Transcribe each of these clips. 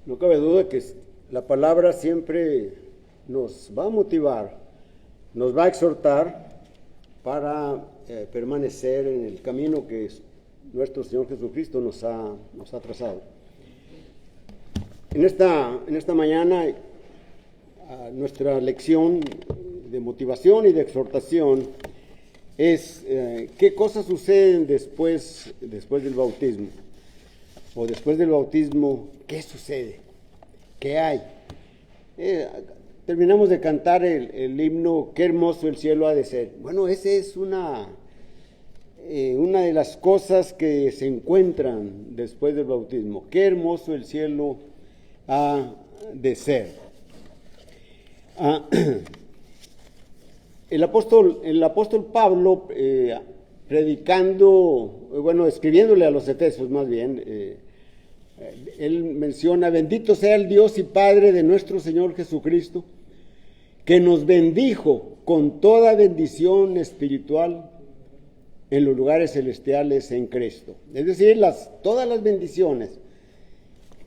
No cabe duda que la palabra siempre nos va a motivar, nos va a exhortar para permanecer en el camino que nuestro Señor Jesucristo nos ha trazado. En esta mañana, nuestra lección de motivación y de exhortación es qué cosas suceden después del bautismo. O después del bautismo, ¿qué sucede? ¿Qué hay? Terminamos de cantar el himno "Qué hermoso el cielo ha de ser". Bueno, esa es una de las cosas que se encuentran después del bautismo. Qué hermoso el cielo ha de ser. El apóstol Pablo, escribiéndole a los Efesios más bien, él menciona: bendito sea el Dios y Padre de nuestro Señor Jesucristo, que nos bendijo con toda bendición espiritual en los lugares celestiales en Cristo. Es decir, todas las bendiciones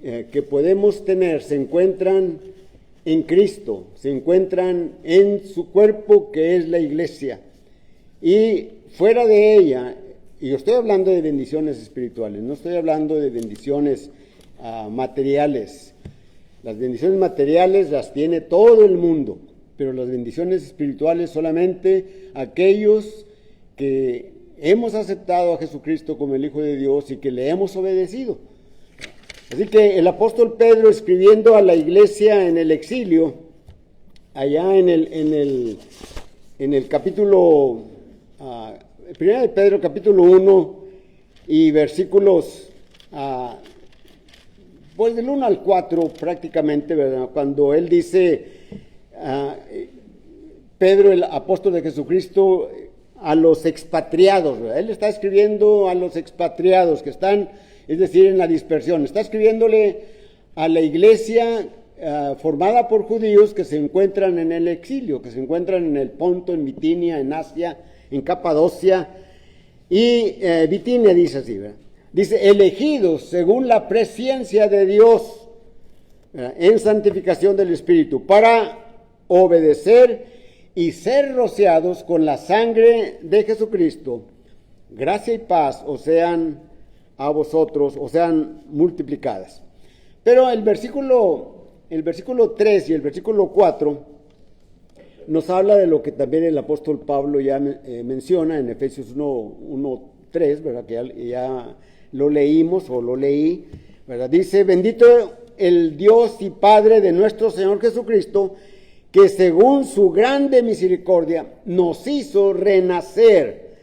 que podemos tener se encuentran en Cristo, se encuentran en su cuerpo, que es la iglesia, y fuera de ella. Y yo estoy hablando de bendiciones espirituales, no estoy hablando de bendiciones materiales. Las bendiciones materiales las tiene todo el mundo, pero las bendiciones espirituales solamente aquellos que hemos aceptado a Jesucristo como el Hijo de Dios y que le hemos obedecido. Así que el apóstol Pedro, escribiendo a la iglesia en el exilio, allá en el capítulo, primera de Pedro, capítulo 1, y versículos, pues del 1 al 4 prácticamente, ¿verdad? Cuando él dice, Pedro, el apóstol de Jesucristo, a los expatriados, ¿verdad? Él está escribiendo a los expatriados que están, es decir, en la dispersión. Está escribiéndole a la iglesia formada por judíos que se encuentran en el exilio, que se encuentran en el Ponto, en Bitinia, en Asia, en Capadocia y Bitinia, dice así, ¿verdad? Dice: elegidos según la presciencia de Dios en santificación del Espíritu, para obedecer y ser rociados con la sangre de Jesucristo. Gracia y paz os sean a vosotros, o sean multiplicadas. Pero el versículo 3 y el versículo 4 nos habla de lo que también el apóstol Pablo ya menciona en Efesios 1:3, ¿verdad? Que ya lo leímos o lo leí, ¿verdad? Dice: bendito el Dios y Padre de nuestro Señor Jesucristo, que según su grande misericordia nos hizo renacer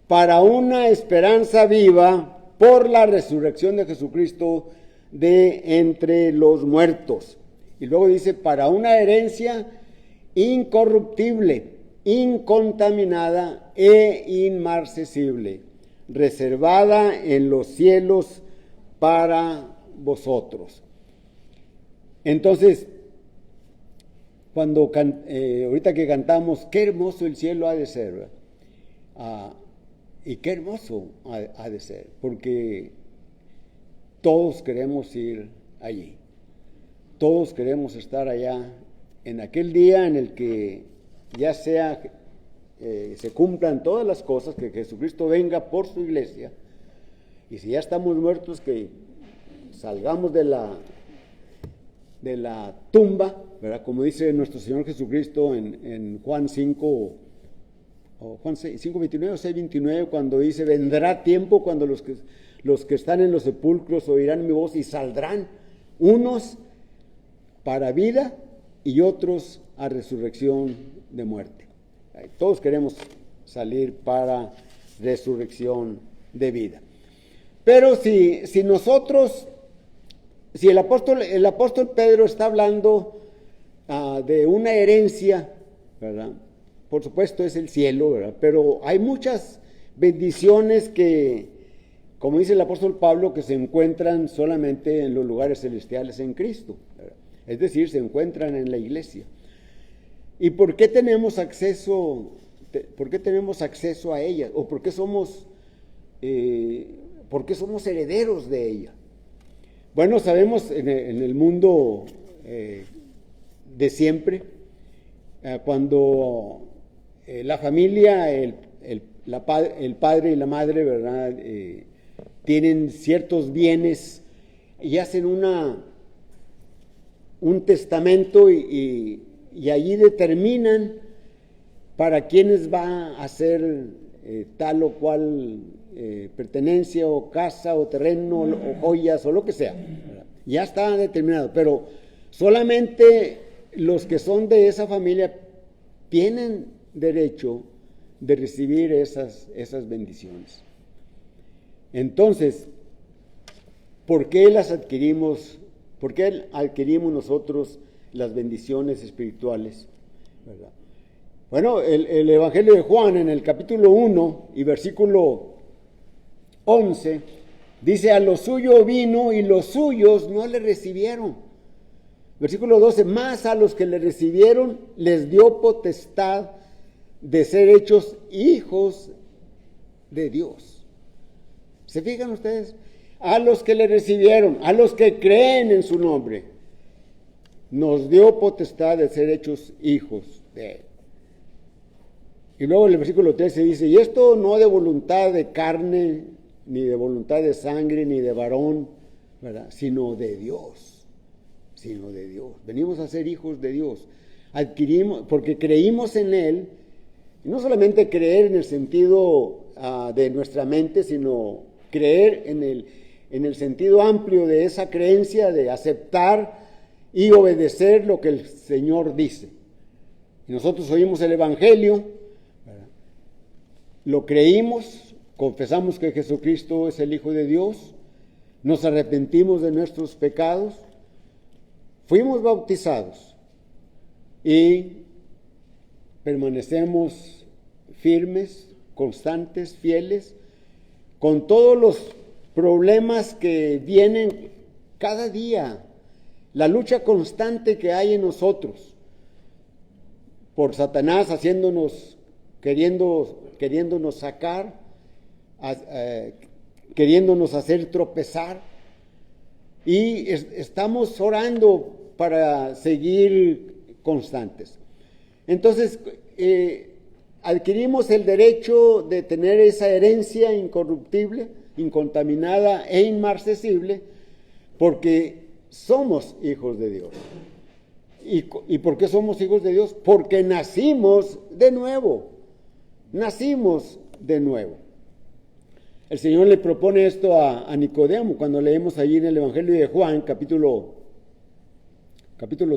para una esperanza viva por la resurrección de Jesucristo de entre los muertos. Y luego dice: para una herencia incorruptible, incontaminada e inmarcesible, reservada en los cielos para vosotros. Entonces, cuando ahorita que cantamos "qué hermoso el cielo ha de ser", y qué hermoso ha de ser, porque todos queremos ir allí, todos queremos estar allá en aquel día en el que ya sea se cumplan todas las cosas, que Jesucristo venga por su iglesia, y si ya estamos muertos, que salgamos de la tumba, ¿verdad? Como dice nuestro Señor Jesucristo en Juan 5, o Juan 5:29 o 6:29, cuando dice: vendrá tiempo cuando los que están en los sepulcros oirán mi voz y saldrán, unos para vida y otros a resurrección de muerte. Todos queremos salir para resurrección de vida. Pero si el apóstol Pedro está hablando de una herencia, ¿verdad? Por supuesto es el cielo, ¿verdad? Pero hay muchas bendiciones que, como dice el apóstol Pablo, que se encuentran solamente en los lugares celestiales en Cristo, ¿verdad? Es decir, se encuentran en la iglesia. ¿Y por qué tenemos acceso a ellas? ¿O por qué somos herederos de ella? Bueno, sabemos en el mundo de siempre, cuando la familia, el padre y la madre, ¿verdad? Tienen ciertos bienes y hacen un testamento y allí determinan para quiénes va a ser tal o cual pertenencia o casa o terreno o joyas o lo que sea, ¿verdad? Ya está determinado, pero solamente los que son de esa familia tienen derecho de recibir esas bendiciones. Entonces, ¿por qué las adquirimos? ¿Por qué adquirimos nosotros las bendiciones espirituales? ¿Verdad? Bueno, el Evangelio de Juan en el capítulo 1 y versículo 11 dice: a lo suyo vino y los suyos no le recibieron. Versículo 12: más a los que le recibieron les dio potestad de ser hechos hijos de Dios. ¿Se fijan ustedes? A los que le recibieron, a los que creen en su nombre, nos dio potestad de ser hechos hijos de Él. Y luego en el versículo 13 dice: y esto no de voluntad de carne, ni de voluntad de sangre, ni de varón, ¿verdad? Sino de Dios. Sino de Dios. Venimos a ser hijos de Dios. Adquirimos, porque creímos en Él, y no solamente creer en el sentido de nuestra mente, sino creer en el sentido amplio de esa creencia, de aceptar y obedecer lo que el Señor dice. Y nosotros oímos el Evangelio, ¿verdad? Lo creímos, confesamos que Jesucristo es el Hijo de Dios, nos arrepentimos de nuestros pecados, fuimos bautizados y permanecemos firmes, constantes, fieles, con todos los problemas que vienen cada día, la lucha constante que hay en nosotros por Satanás queriéndonos sacar, queriéndonos hacer tropezar, y estamos orando para seguir constantes. Entonces, adquirimos el derecho de tener esa herencia incorruptible, incontaminada e inmarcesible, porque somos hijos de Dios. ¿Y por qué somos hijos de Dios? Porque nacimos de nuevo. Nacimos de nuevo. El Señor le propone esto a Nicodemo cuando leemos allí en el Evangelio de Juan, capítulo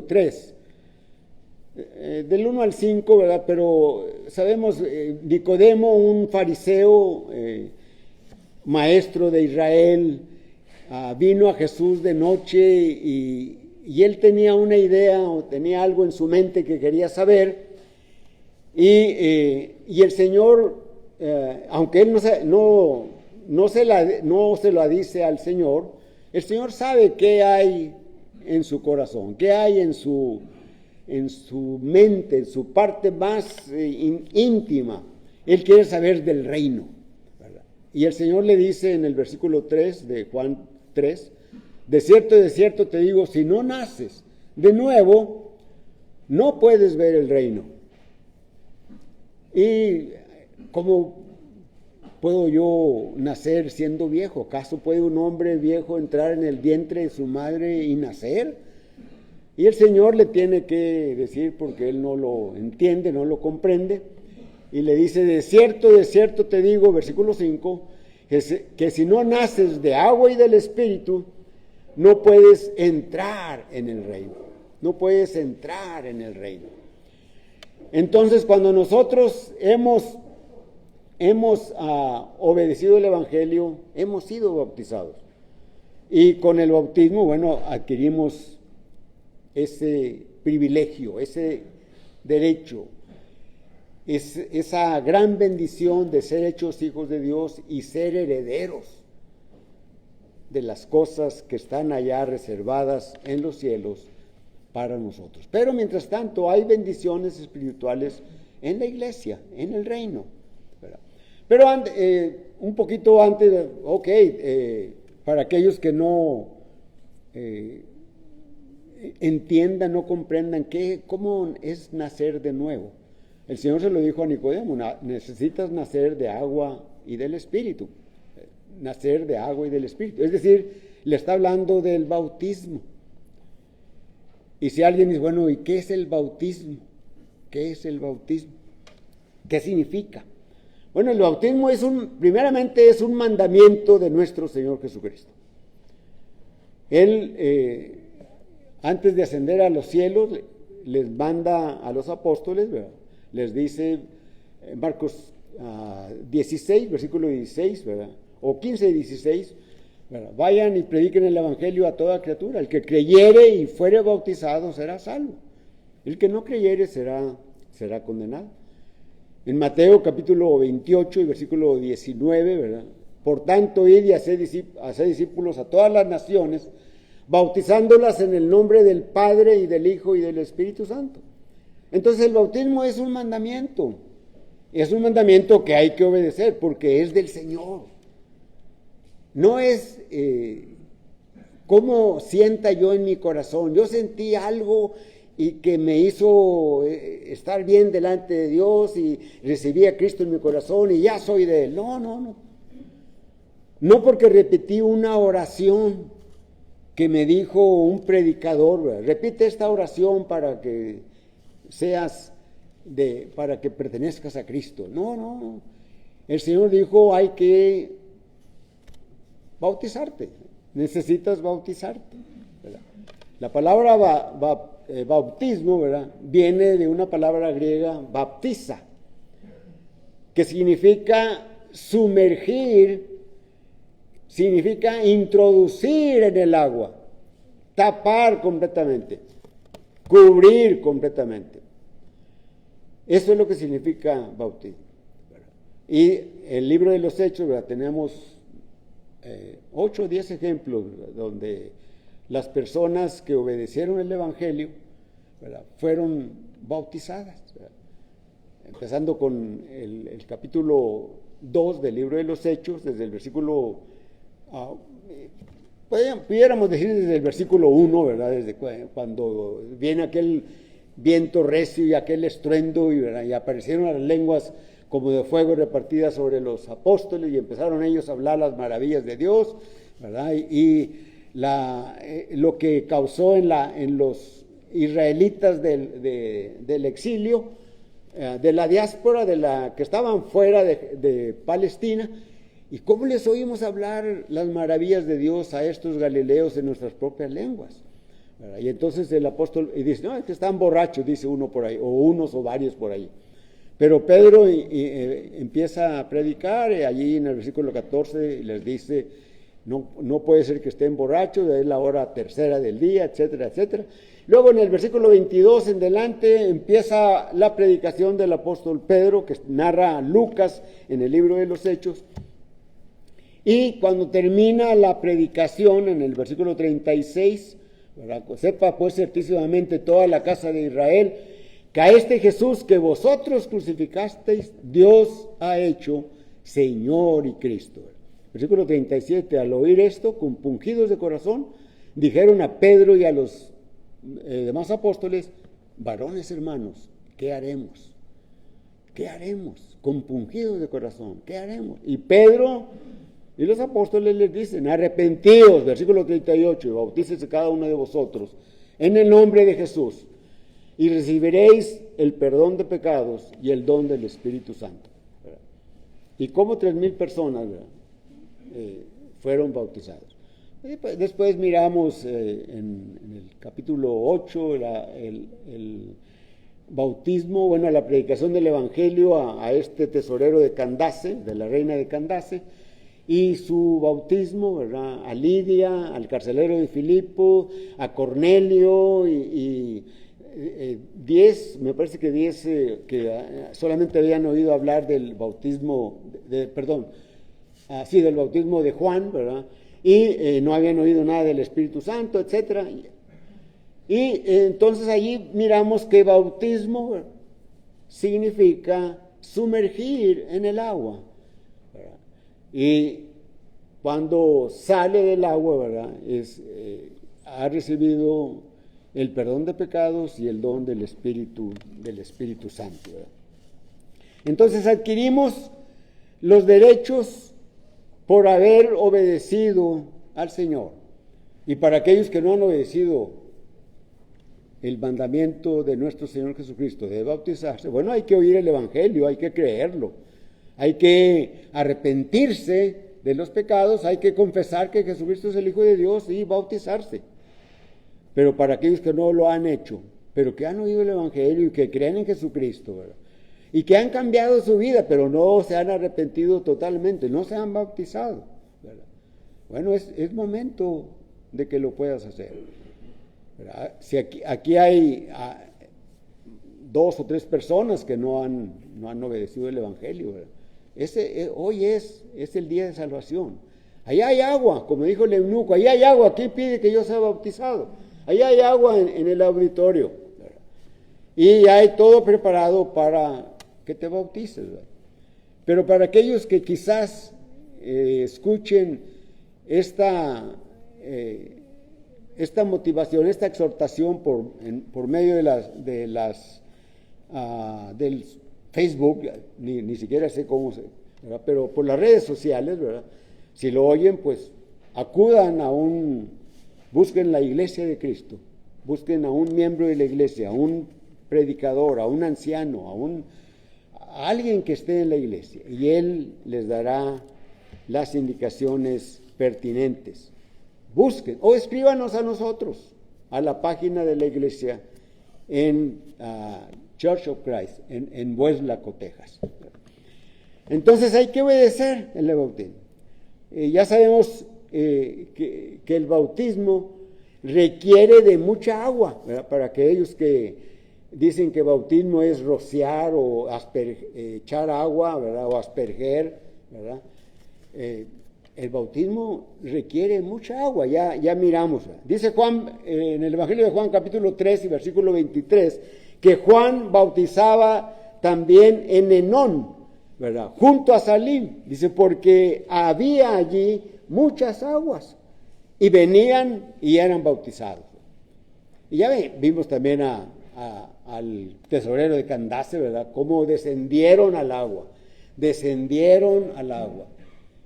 3. Del 1 al 5, ¿verdad? Pero sabemos, Nicodemo, un fariseo, maestro de Israel, vino a Jesús de noche y él tenía una idea o tenía algo en su mente que quería saber, y el Señor, aunque él no se lo dice al Señor, el Señor sabe qué hay en su corazón, qué hay en su mente, en su parte más íntima. Él quiere saber del reino, ¿verdad? Y el Señor le dice en el versículo 3 de Juan 3: de cierto te digo, si no naces de nuevo, no puedes ver el reino. ¿Y cómo puedo yo nacer siendo viejo? ¿Acaso puede un hombre viejo entrar en el vientre de su madre y nacer? Y el Señor le tiene que decir, porque él no lo entiende, no lo comprende, y le dice: de cierto te digo, versículo 5, que si no naces de agua y del Espíritu, no puedes entrar en el reino. No puedes entrar en el reino. Entonces, cuando nosotros hemos obedecido el Evangelio, hemos sido bautizados. Y con el bautismo, bueno, adquirimos ese privilegio, ese derecho, esa gran bendición de ser hechos hijos de Dios y ser herederos de las cosas que están allá reservadas en los cielos para nosotros. Pero mientras tanto hay bendiciones espirituales en la iglesia, en el reino, ¿verdad? Pero un poquito antes, para aquellos que no eh, entiendan, no comprendan cómo es nacer de nuevo. El Señor se lo dijo a Nicodemo: necesitas nacer de agua y del Espíritu. Nacer de agua y del Espíritu. Es decir, le está hablando del bautismo. Y si alguien dice, bueno, ¿y qué es el bautismo? ¿Qué es el bautismo? ¿Qué significa? Bueno, el bautismo primeramente es un mandamiento de nuestro Señor Jesucristo. Él, antes de ascender a los cielos, les manda a los apóstoles, ¿verdad? Les dice, Marcos 16, versículo 16, ¿verdad? O 15 y 16, ¿verdad? Vayan y prediquen el evangelio a toda criatura. El que creyere y fuere bautizado será salvo. El que no creyere será condenado. En Mateo capítulo 28 y versículo 19, ¿verdad? Por tanto, id y haced discípulos a todas las naciones, bautizándolas en el nombre del Padre y del Hijo y del Espíritu Santo. Entonces el bautismo es un mandamiento. Es un mandamiento que hay que obedecer porque es del Señor. No es cómo sienta yo en mi corazón. Yo sentí algo y que me hizo estar bien delante de Dios y recibí a Cristo en mi corazón y ya soy de Él. No. No porque repetí una oración que me dijo un predicador, ¿verdad? Repite esta oración para que para que pertenezcas a Cristo. No. El Señor dijo, hay que bautizarte. Necesitas bautizarte, ¿verdad? La palabra bautismo, ¿verdad?, viene de una palabra griega, baptiza, que significa sumergir, significa introducir en el agua, tapar completamente, cubrir completamente. Eso es lo que significa bautismo, ¿verdad? Y el libro de los Hechos, ¿verdad?, tenemos 8 o 10 ejemplos, ¿verdad?, donde las personas que obedecieron el Evangelio, ¿verdad?, fueron bautizadas, ¿verdad? Empezando con el capítulo 2 del libro de los Hechos, desde el versículo, pudiéramos decir desde el versículo 1, ¿verdad?, desde cuando viene aquel viento recio y aquel estruendo, y aparecieron las lenguas como de fuego repartidas sobre los apóstoles y empezaron ellos a hablar las maravillas de Dios, ¿verdad? Lo que causó en los israelitas del exilio, de la diáspora, que estaban fuera de Palestina, y cómo les oímos hablar las maravillas de Dios a estos galileos en nuestras propias lenguas, ¿verdad? Y entonces el apóstol dice, no, es que están borrachos, dice uno por ahí, o unos o varios por ahí. Pero Pedro empieza a predicar, allí en el versículo 14 les dice, no puede ser que estén borrachos, es la hora tercera del día, etcétera, etcétera. Luego en el versículo 22 en delante empieza la predicación del apóstol Pedro, que narra Lucas en el libro de los Hechos. Y cuando termina la predicación en el versículo 36, ¿verdad?, sepa pues certísimamente toda la casa de Israel, que a este Jesús que vosotros crucificasteis, Dios ha hecho Señor y Cristo. Versículo 37, al oír esto, compungidos de corazón, dijeron a Pedro y a los demás apóstoles, varones hermanos, ¿qué haremos? ¿Qué haremos? Compungidos de corazón, ¿qué haremos? Y Pedro y los apóstoles les dicen, arrepentidos, versículo 38, y bautícese cada uno de vosotros en el nombre de Jesús, y recibiréis el perdón de pecados y el don del Espíritu Santo, ¿verdad? Y como 3,000 personas, ¿verdad?, fueron bautizados. Después miramos en el capítulo 8 el bautismo, bueno, la predicación del Evangelio a este tesorero de Candace, de la reina de Candace, y su bautismo, ¿verdad?, a Lidia, al carcelero de Filipo, a Cornelio y 10, me parece que 10 que solamente habían oído hablar del bautismo, del bautismo de Juan, ¿verdad?, y no habían oído nada del Espíritu Santo, etcétera. Y entonces allí miramos que bautismo, ¿verdad?, significa sumergir en el agua, ¿verdad? Y cuando sale del agua, ¿verdad?, ha recibido el perdón de pecados y el don del Espíritu Santo, ¿verdad? Entonces adquirimos los derechos por haber obedecido al Señor. Y para aquellos que no han obedecido el mandamiento de nuestro Señor Jesucristo de bautizarse, bueno, hay que oír el Evangelio, hay que creerlo, hay que arrepentirse de los pecados, hay que confesar que Jesucristo es el Hijo de Dios y bautizarse. Pero para aquellos que no lo han hecho, pero que han oído el Evangelio y que creen en Jesucristo, ¿verdad? Y que han cambiado su vida, pero no se han arrepentido totalmente, no se han bautizado, ¿verdad? Bueno, es momento de que lo puedas hacer, ¿verdad? Si aquí hay 2 o 3 personas que no han obedecido el Evangelio, ¿verdad? Hoy es el día de salvación. Allá hay agua, como dijo el eunuco, allá hay agua, aquí pide que yo sea bautizado. Allá hay agua en el auditorio, ¿verdad? Y hay todo preparado para que te bautices, ¿verdad? Pero para aquellos que quizás escuchen esta motivación, esta exhortación por medio del Facebook, ni siquiera sé cómo ¿verdad? Pero por las redes sociales, ¿verdad? Si lo oyen, pues acudan busquen la iglesia de Cristo, busquen a un miembro de la iglesia, a un predicador, a un anciano, a alguien que esté en la iglesia, y él les dará las indicaciones pertinentes. Busquen o escríbanos a nosotros, a la página de la iglesia en Church of Christ, en Weslaco, Texas. Entonces hay que obedecer el bautismo. Ya sabemos que el bautismo requiere de mucha agua, ¿verdad? Para aquellos que dicen que bautismo es rociar o echar agua, ¿verdad? O asperger, ¿verdad? El bautismo requiere mucha agua, ya miramos, ¿verdad? Dice Juan, en el Evangelio de Juan capítulo 3 y versículo 23, que Juan bautizaba también en Enón, ¿verdad? Junto a Salim, dice, porque había allí muchas aguas y venían y eran bautizados. Y ya vimos también al tesorero de Candace, ¿verdad? Cómo descendieron al agua,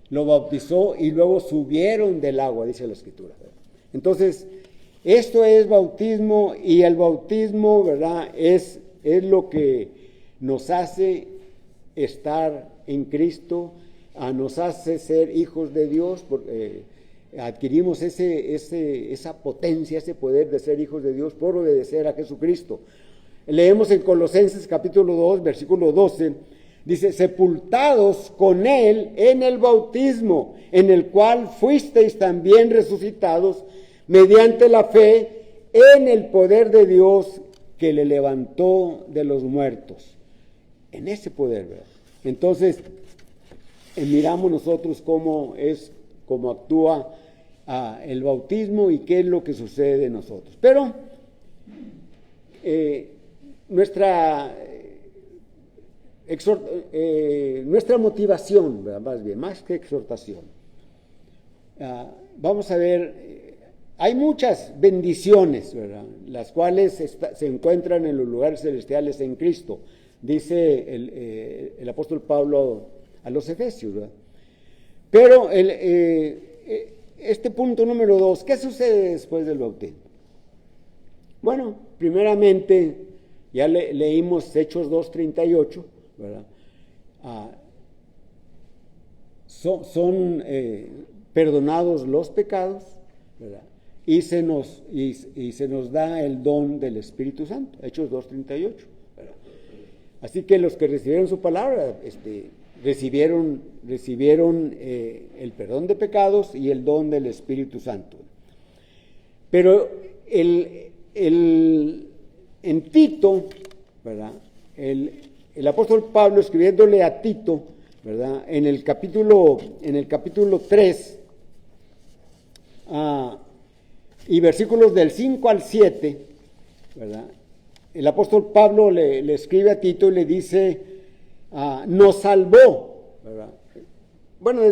lo bautizó y luego subieron del agua, dice la Escritura, ¿verdad? Entonces, esto es bautismo, y el bautismo, ¿verdad? Es lo que nos hace estar en Cristo, nos hace ser hijos de Dios, porque adquirimos esa potencia, ese poder de ser hijos de Dios por obedecer a Jesucristo. Leemos en Colosenses capítulo 2, versículo 12, dice, sepultados con Él en el bautismo, en el cual fuisteis también resucitados mediante la fe en el poder de Dios que le levantó de los muertos. En ese poder, ¿verdad? Entonces, miramos nosotros cómo actúa el bautismo y qué es lo que sucede en nosotros. Pero nuestra motivación, ¿verdad? Más que exhortación, vamos a ver, hay muchas bendiciones, ¿verdad? Las cuales se encuentran en los lugares celestiales en Cristo, dice el apóstol Pablo a los Efesios, ¿verdad? Pero este punto número 2, ¿qué sucede después del bautismo? Bueno, primeramente, ya leímos Hechos 2:38, ¿verdad? Son perdonados los pecados, ¿verdad? Y se nos da el don del Espíritu Santo, Hechos 2:38, ¿verdad? Así que los que recibieron su palabra, recibieron el perdón de pecados y el don del Espíritu Santo. Pero en Tito, ¿verdad? El apóstol Pablo, escribiéndole a Tito, ¿verdad? En el capítulo 3, y versículos del 5 al 7, ¿verdad? El apóstol Pablo le escribe a Tito y le dice, nos salvó, ¿verdad? Bueno,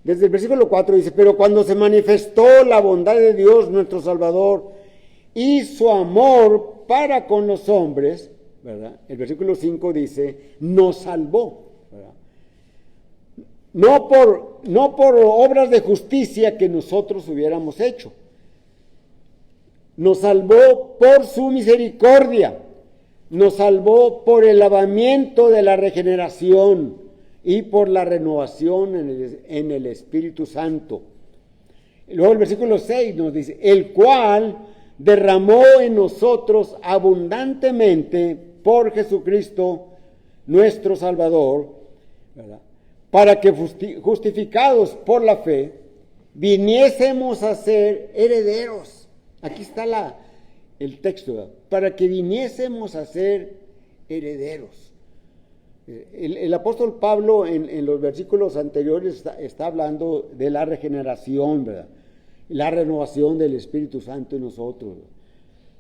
Desde el versículo 4 dice, pero cuando se manifestó la bondad de Dios nuestro Salvador y su amor para con los hombres, ¿verdad? El versículo 5 dice, nos salvó, ¿verdad? No por obras de justicia que nosotros hubiéramos hecho. Nos salvó por su misericordia. Nos salvó por el lavamiento de la regeneración y por la renovación en el Espíritu Santo. Luego el versículo 6 nos dice, el cual derramó en nosotros abundantemente por Jesucristo nuestro Salvador, ¿verdad? Para que justificados por la fe, viniésemos a ser herederos. Aquí está el texto, ¿verdad? Para que viniésemos a ser herederos. El apóstol Pablo en los versículos anteriores está hablando de la regeneración, ¿verdad? La renovación del Espíritu Santo en nosotros, ¿verdad?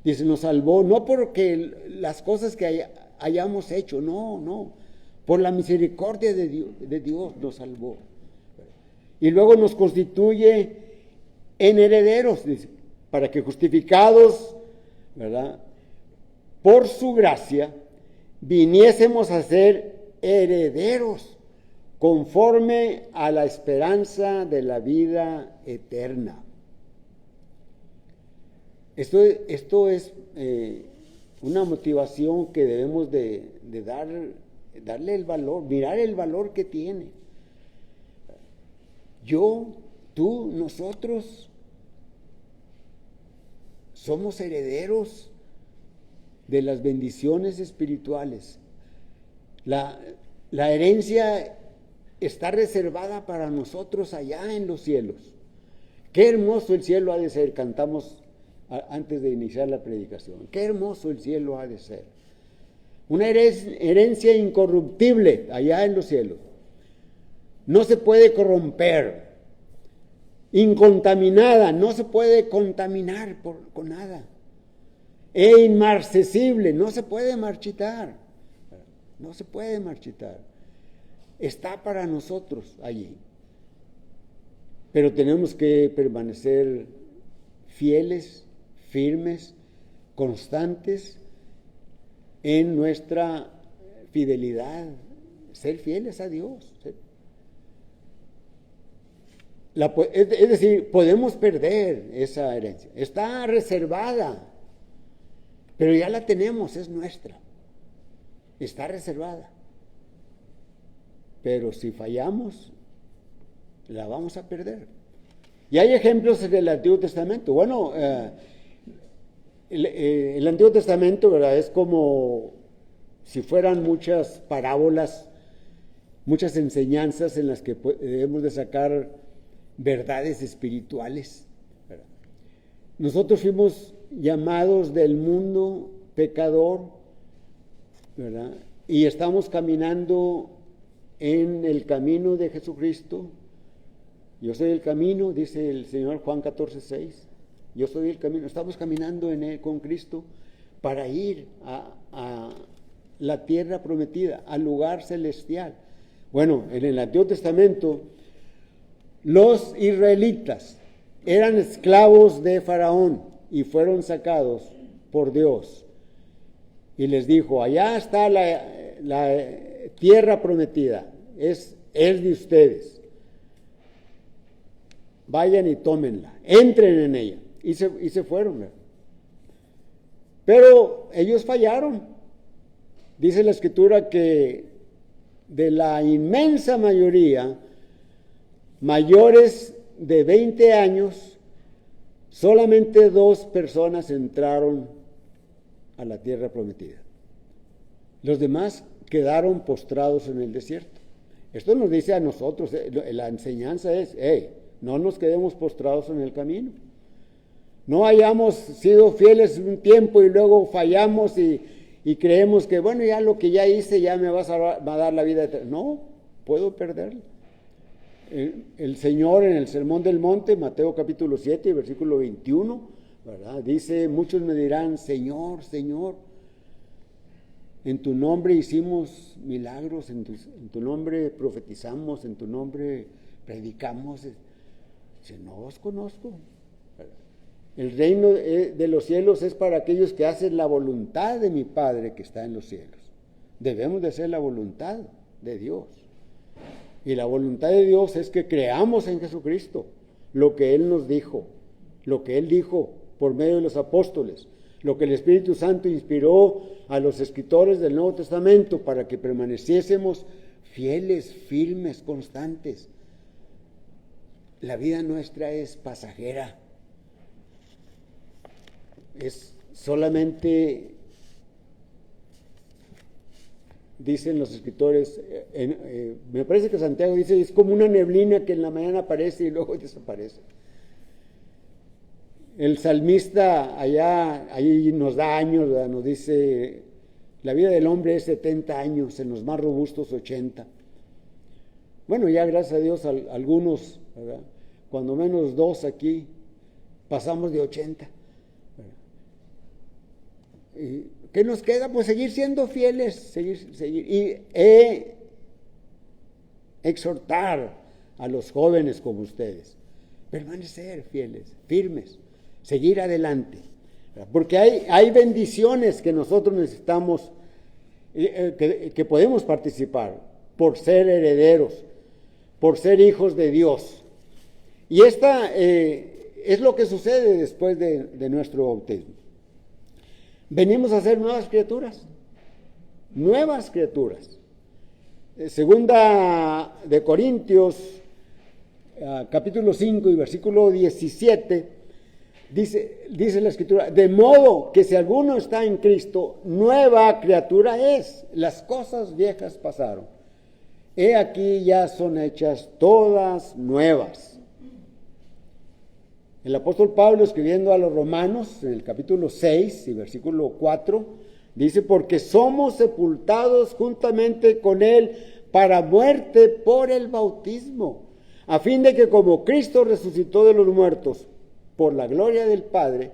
Dice, nos salvó, no porque las cosas que hayamos hecho, no, por la misericordia de Dios nos salvó. Y luego nos constituye en herederos, dice, para que justificados, ¿verdad?, por su gracia, viniésemos a ser herederos conforme a la esperanza de la vida eterna. Esto es una motivación que debemos de darle el valor, mirar el valor que tiene. Yo, tú, nosotros somos herederos de las bendiciones espirituales. La herencia está reservada para nosotros allá en los cielos. Qué hermoso el cielo ha de ser, cantamos antes de iniciar la predicación. Qué hermoso el cielo ha de ser. Una herencia incorruptible allá en los cielos. No se puede corromper. Incontaminada, no se puede contaminar con nada. E inmarcesible, no se puede marchitar. No se puede marchitar. Está para nosotros allí. Pero tenemos que permanecer fieles, firmes, constantes en nuestra fidelidad, ser fieles a Dios. Es decir, podemos perder esa herencia. Está reservada, pero ya la tenemos, es nuestra. Está reservada. Pero si fallamos, la vamos a perder. Y hay ejemplos en el Antiguo Testamento. Bueno, el Antiguo Testamento, ¿verdad?, es como si fueran muchas parábolas, muchas enseñanzas en las que debemos de sacar verdades espirituales, ¿verdad? Nosotros fuimos llamados del mundo pecador, ¿verdad? Y estamos caminando en el camino de Jesucristo. Yo soy el camino, dice el Señor Juan 14:6. Yo soy el camino. Estamos caminando en él con Cristo para ir a la tierra prometida, al lugar celestial. Bueno, en el Antiguo Testamento, los israelitas eran esclavos de Faraón y fueron sacados por Dios. Y les dijo, allá está la tierra prometida, es de ustedes. Vayan y tómenla, entren en ella. Y se fueron, ¿verdad? Pero ellos fallaron. Dice la Escritura que de la inmensa mayoría, mayores de 20 años, solamente 2 personas entraron a la tierra prometida. Los demás quedaron postrados en el desierto. Esto nos dice a nosotros, la enseñanza es, no nos quedemos postrados en el camino. No hayamos sido fieles un tiempo y luego fallamos y creemos que, bueno, ya lo que ya hice ya me va a dar la vida eterna. No, puedo perderla. El Señor en el Sermón del Monte, Mateo capítulo 7, versículo 21, ¿verdad?, dice, muchos me dirán, Señor, Señor, en tu nombre hicimos milagros, en tu nombre profetizamos, en tu nombre predicamos, dice, no os conozco. El reino de los cielos es para aquellos que hacen la voluntad de mi Padre que está en los cielos. Debemos de hacer la voluntad de Dios. Y la voluntad de Dios es que creamos en Jesucristo, lo que Él nos dijo, lo que Él dijo por medio de los apóstoles, lo que el Espíritu Santo inspiró a los escritores del Nuevo Testamento para que permaneciésemos fieles, firmes, constantes. La vida nuestra es pasajera. Es solamente, dicen los escritores, me parece que Santiago dice, es como una neblina que en la mañana aparece y luego desaparece. El salmista ahí nos da años, ¿verdad? Nos dice, la vida del hombre es 70 años, en los más robustos 80. Bueno, ya gracias a Dios algunos, ¿verdad? Cuando menos 2 aquí, pasamos de 80. ¿Y qué nos queda? Pues seguir siendo fieles, seguir y exhortar a los jóvenes como ustedes, permanecer fieles, firmes, seguir adelante, porque hay bendiciones que nosotros necesitamos, que podemos participar por ser herederos, por ser hijos de Dios. Y esta es lo que sucede después de nuestro bautismo. Venimos a ser nuevas criaturas. Segunda de Corintios, capítulo 5 y versículo 17, dice la Escritura, de modo que si alguno está en Cristo, nueva criatura es. Las cosas viejas pasaron. He aquí ya son hechas todas nuevas. El apóstol Pablo, escribiendo a los romanos, en el capítulo 6 y versículo 4, dice, porque somos sepultados juntamente con Él para muerte por el bautismo, a fin de que como Cristo resucitó de los muertos por la gloria del Padre,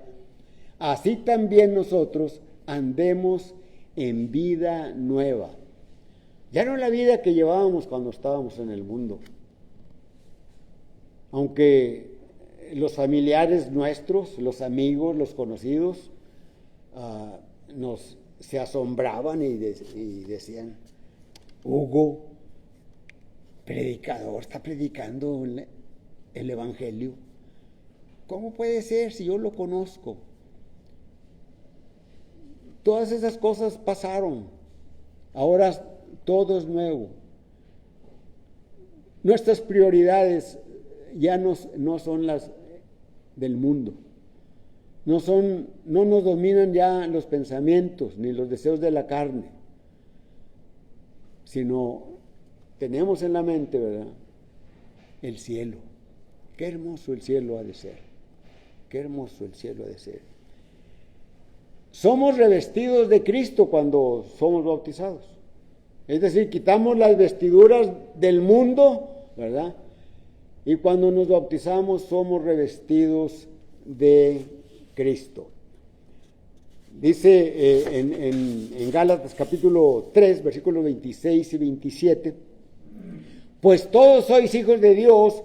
así también nosotros andemos en vida nueva. Ya no la vida que llevábamos cuando estábamos en el mundo. Aunque los familiares nuestros, los amigos, los conocidos, se asombraban y decían, Hugo, predicador, está predicando el Evangelio. ¿Cómo puede ser si yo lo conozco? Todas esas cosas pasaron. Ahora todo es nuevo. Nuestras prioridades ya no son las del mundo. No nos dominan ya los pensamientos ni los deseos de la carne, sino tenemos en la mente, ¿verdad?, el cielo. Qué hermoso el cielo ha de ser. Qué hermoso el cielo ha de ser. Somos revestidos de Cristo cuando somos bautizados. Es decir, quitamos las vestiduras del mundo, ¿verdad? Y cuando nos bautizamos somos revestidos de Cristo. Dice en Gálatas capítulo 3, versículos 26 y 27, pues todos sois hijos de Dios,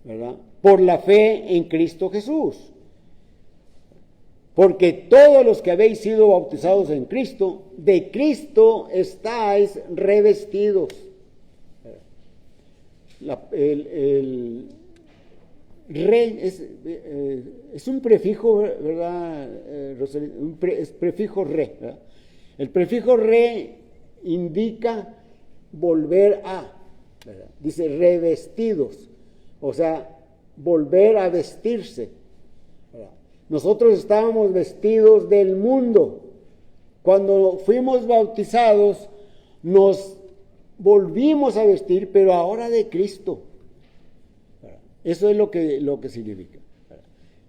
¿verdad?, por la fe en Cristo Jesús. Porque todos los que habéis sido bautizados en Cristo, de Cristo estáis revestidos. El re es un prefijo, ¿verdad, Rosalía? Es prefijo re, ¿verdad? El prefijo re indica volver a, ¿verdad? Dice revestidos, o sea, volver a vestirse, ¿verdad? Nosotros estábamos vestidos del mundo. Cuando fuimos bautizados, nos volvimos a vestir, pero ahora de Cristo. Eso es lo que significa.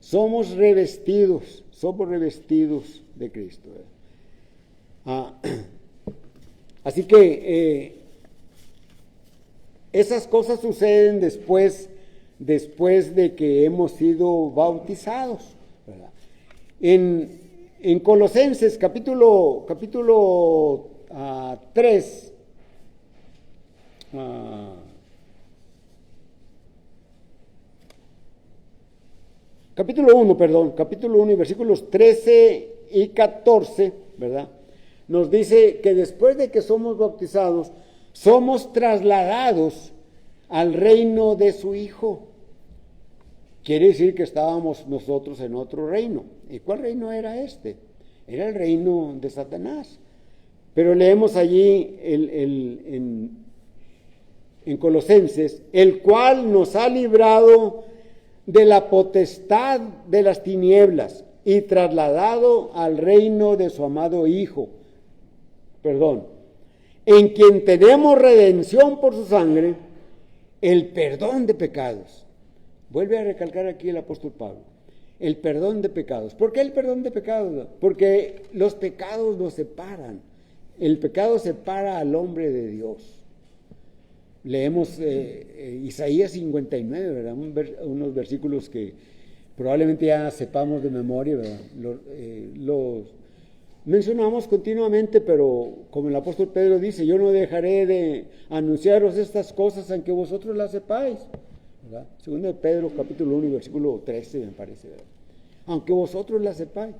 Somos revestidos de Cristo. Así que esas cosas suceden después de que hemos sido bautizados, ¿verdad? En Colosenses capítulo 3, capítulo 1 y versículos 13 y 14, ¿verdad? Nos dice que después de que somos bautizados, somos trasladados al reino de su Hijo. Quiere decir que estábamos nosotros en otro reino. ¿Y cuál reino era este? Era el reino de Satanás. Pero leemos allí en Colosenses, el cual nos ha librado de la potestad de las tinieblas y trasladado al reino de su amado Hijo, en quien tenemos redención por su sangre, el perdón de pecados. Vuelve a recalcar aquí el apóstol Pablo, el perdón de pecados. ¿Por qué el perdón de pecados? Porque los pecados nos separan. El pecado separa al hombre de Dios. Leemos Isaías 59, ¿verdad? Unos versículos que probablemente ya sepamos de memoria, ¿verdad? Los mencionamos continuamente, pero como el apóstol Pedro dice, yo no dejaré de anunciaros estas cosas aunque vosotros las sepáis, ¿verdad? Segundo de Pedro, capítulo 1, versículo 13, me parece, ¿verdad? Aunque vosotros las sepáis.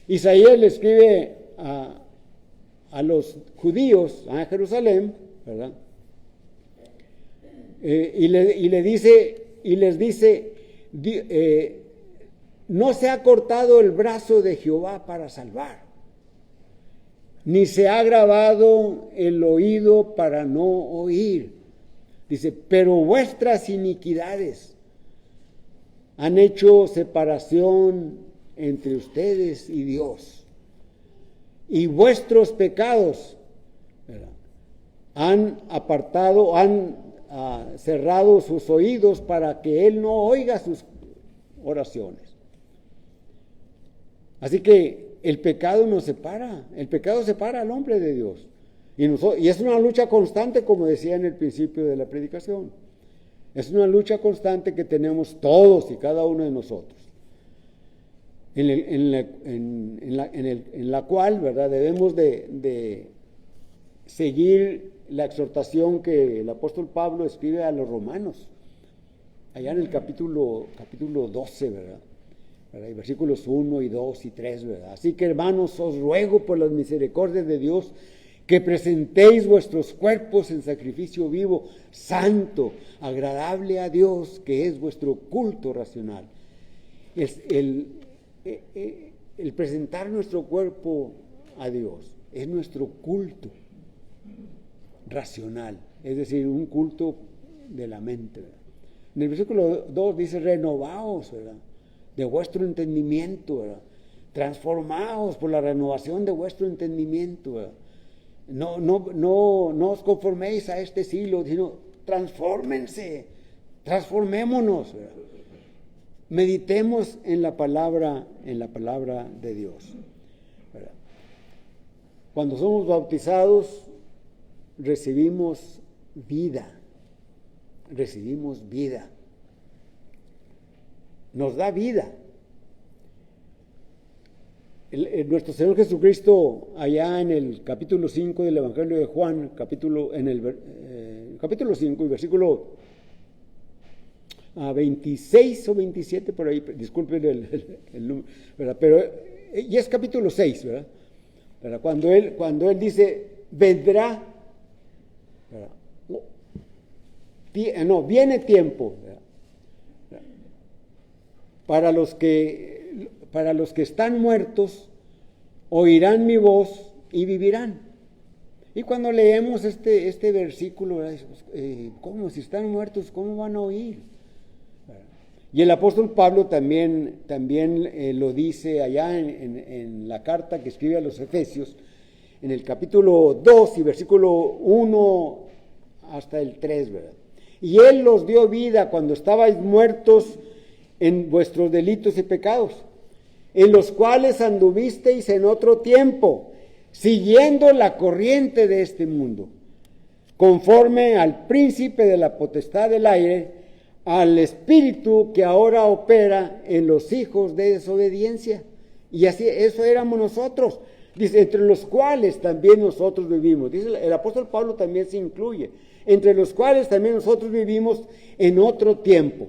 Isaías le escribe a los judíos, a Jerusalén, ¿verdad? Y les dice, no se ha cortado el brazo de Jehová para salvar, ni se ha agravado el oído para no oír. Dice, pero vuestras iniquidades han hecho separación entre ustedes y Dios, y vuestros pecados, ¿verdad?, han apartado, han cerrado sus oídos para que Él no oiga sus oraciones. Así que el pecado nos separa, el pecado separa al hombre de Dios. Y es una lucha constante, como decía en el principio de la predicación. Es una lucha constante que tenemos todos y cada uno de nosotros. En la cual, ¿verdad?, debemos de seguir la exhortación que el apóstol Pablo escribe a los romanos, allá en el capítulo 12, ¿verdad? Y versículos 1 y 2 y 3, ¿verdad? Así que, hermanos, os ruego por las misericordias de Dios que presentéis vuestros cuerpos en sacrificio vivo, santo, agradable a Dios, que es vuestro culto racional. El presentar nuestro cuerpo a Dios es nuestro culto racional, es decir, un culto de la mente, ¿verdad? En el versículo 2 dice, renovaos, ¿verdad?, de vuestro entendimiento, ¿verdad?, transformaos por la renovación de vuestro entendimiento, ¿verdad? No os conforméis a este siglo, sino transfórmense, transformémonos, ¿verdad? Meditemos en la palabra de Dios, ¿verdad? Cuando somos bautizados, recibimos vida, nos da vida. Nuestro Señor Jesucristo, allá en el capítulo 5 del Evangelio de Juan, capítulo 5 y versículo 26 o 27, por ahí, disculpen el número, ¿verdad? Pero, y es capítulo 6, ¿verdad? Cuando él dice, vendrá, ¿verdad?, viene tiempo, ¿verdad?, para los que están muertos, oirán mi voz y vivirán. Y cuando leemos este versículo, ¿verdad?, ¿cómo? Si están muertos, ¿cómo van a oír? Y el apóstol Pablo también lo dice allá en la carta que escribe a los Efesios, en el capítulo 2 y versículo 1 hasta el 3, ¿verdad? Y Él los dio vida cuando estabais muertos en vuestros delitos y pecados, en los cuales anduvisteis en otro tiempo, siguiendo la corriente de este mundo, conforme al príncipe de la potestad del aire, al espíritu que ahora opera en los hijos de desobediencia. Y así, eso éramos nosotros. Dice, entre los cuales también nosotros vivimos. Dice, el apóstol Pablo también se incluye. Entre los cuales también nosotros vivimos en otro tiempo,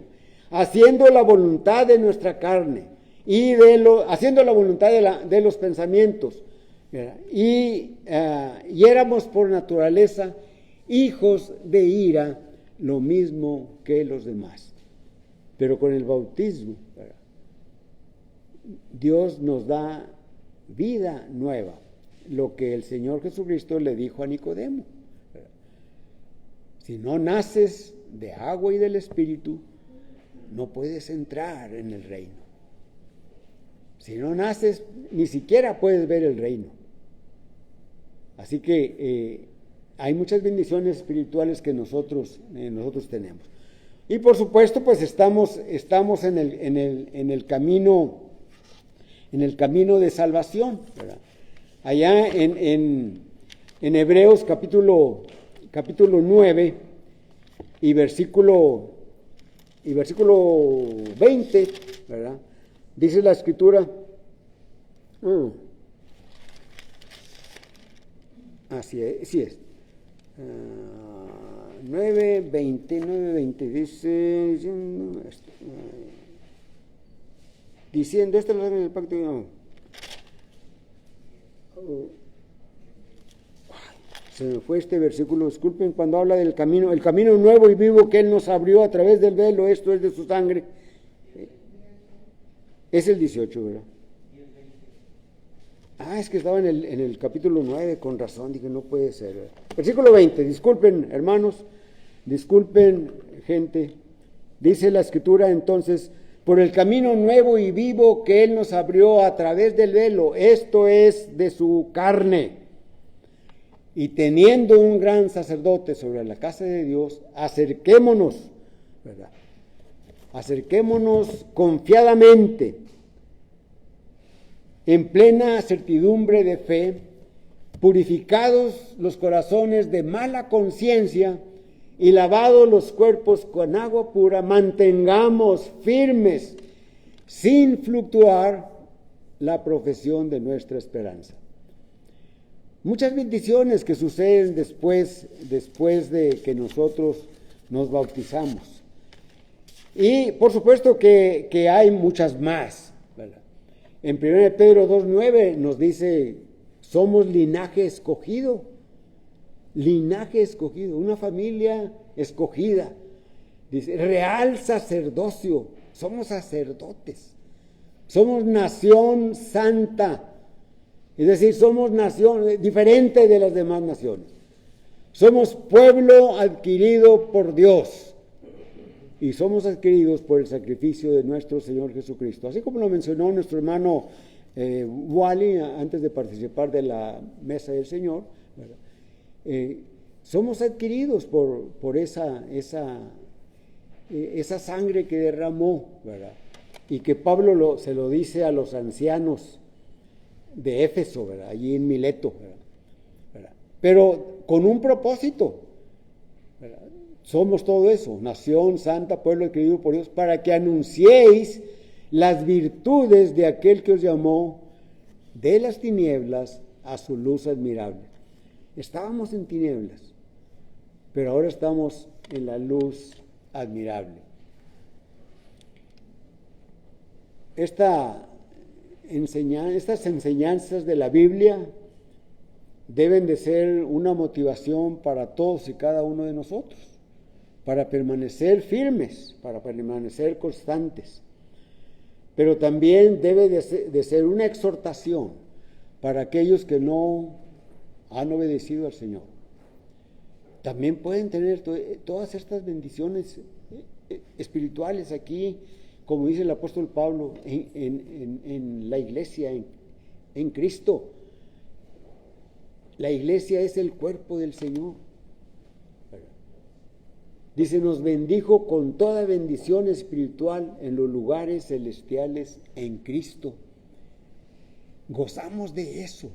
haciendo la voluntad de nuestra carne y haciendo la voluntad de los pensamientos. Y éramos por naturaleza hijos de ira, lo mismo que los demás. Pero con el bautismo, Dios nos da vida nueva, lo que el Señor Jesucristo le dijo a Nicodemo. Si no naces de agua y del Espíritu, no puedes entrar en el reino. Si no naces, ni siquiera puedes ver el reino. Así que hay muchas bendiciones espirituales que nosotros tenemos. Y por supuesto, pues estamos en el camino de salvación, ¿verdad? Allá en Hebreos capítulo 9 y versículo 20, ¿verdad? Dice la Escritura, así es, 9:20 dice, diciendo, esta es la regla del pacto, se me fue este versículo, disculpen, cuando habla del camino, el camino nuevo y vivo que Él nos abrió a través del velo, esto es de su sangre. Es el 18, ¿verdad? Es que estaba en el capítulo 9, con razón, dije, no puede ser, ¿verdad? Versículo 20, disculpen, hermanos, disculpen, gente, dice la Escritura entonces, por el camino nuevo y vivo que Él nos abrió a través del velo, esto es de su carne. Y teniendo un gran sacerdote sobre la casa de Dios, acerquémonos, ¿verdad? Acerquémonos confiadamente, en plena certidumbre de fe, purificados los corazones de mala conciencia y lavados los cuerpos con agua pura, mantengamos firmes, sin fluctuar, la profesión de nuestra esperanza. Muchas bendiciones que suceden después de que nosotros nos bautizamos. Y por supuesto que hay muchas más, ¿verdad? En 1 Pedro 2:9 nos dice, somos linaje escogido, una familia escogida. Dice, real sacerdocio, somos sacerdotes, somos nación santa. Es decir, somos nación diferente de las demás naciones. Somos pueblo adquirido por Dios y somos adquiridos por el sacrificio de nuestro Señor Jesucristo. Así como lo mencionó nuestro hermano Wally antes de participar de la mesa del Señor, ¿verdad? Somos adquiridos por esa sangre que derramó, ¿verdad? Y que Pablo se lo dice a los ancianos de Éfeso, ¿verdad? Allí en Mileto, ¿verdad? Pero con un propósito, ¿verdad? Somos todo eso, nación santa, pueblo adquirido por Dios, para que anunciéis las virtudes de aquel que os llamó de las tinieblas a su luz admirable. Estábamos en tinieblas, pero ahora estamos en la luz admirable. Estas enseñanzas de la Biblia deben de ser una motivación para todos y cada uno de nosotros, para permanecer firmes, para permanecer constantes. Pero también debe de ser una exhortación para aquellos que no han obedecido al Señor. También pueden tener todas estas bendiciones espirituales aquí, como dice el apóstol Pablo, en la iglesia, en Cristo. La iglesia es el cuerpo del Señor. Dice, nos bendijo con toda bendición espiritual en los lugares celestiales en Cristo. Gozamos de eso.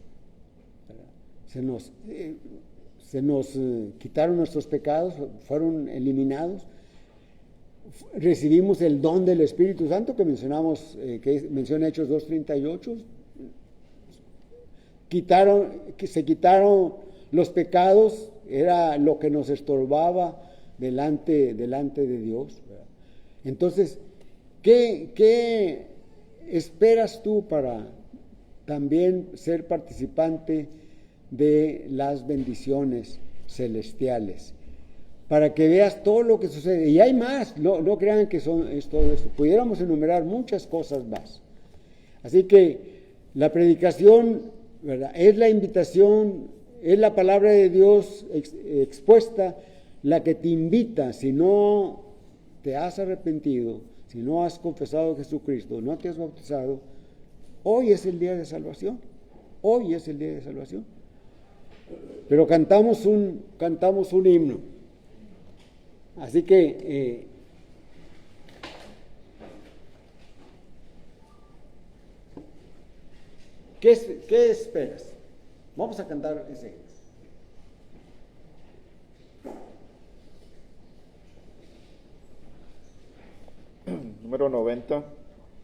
Se nos quitaron nuestros pecados, fueron eliminados. Recibimos el don del Espíritu Santo que mencionamos, que menciona Hechos 2:38. Se quitaron los pecados, era lo que nos estorbaba delante de Dios, ¿verdad? Entonces, ¿qué esperas tú para también ser participante de las bendiciones celestiales? Para que veas todo lo que sucede. Y hay más, no crean que es todo esto. Pudiéramos enumerar muchas cosas más. Así que la predicación, ¿verdad?, es la invitación, es la palabra de Dios expuesta, la que te invita. Si no te has arrepentido, si no has confesado a Jesucristo, no te has bautizado, hoy es el día de salvación. Hoy es el día de salvación. Pero cantamos un himno. Así que ¿qué esperas? Vamos a cantar ese. Número 90.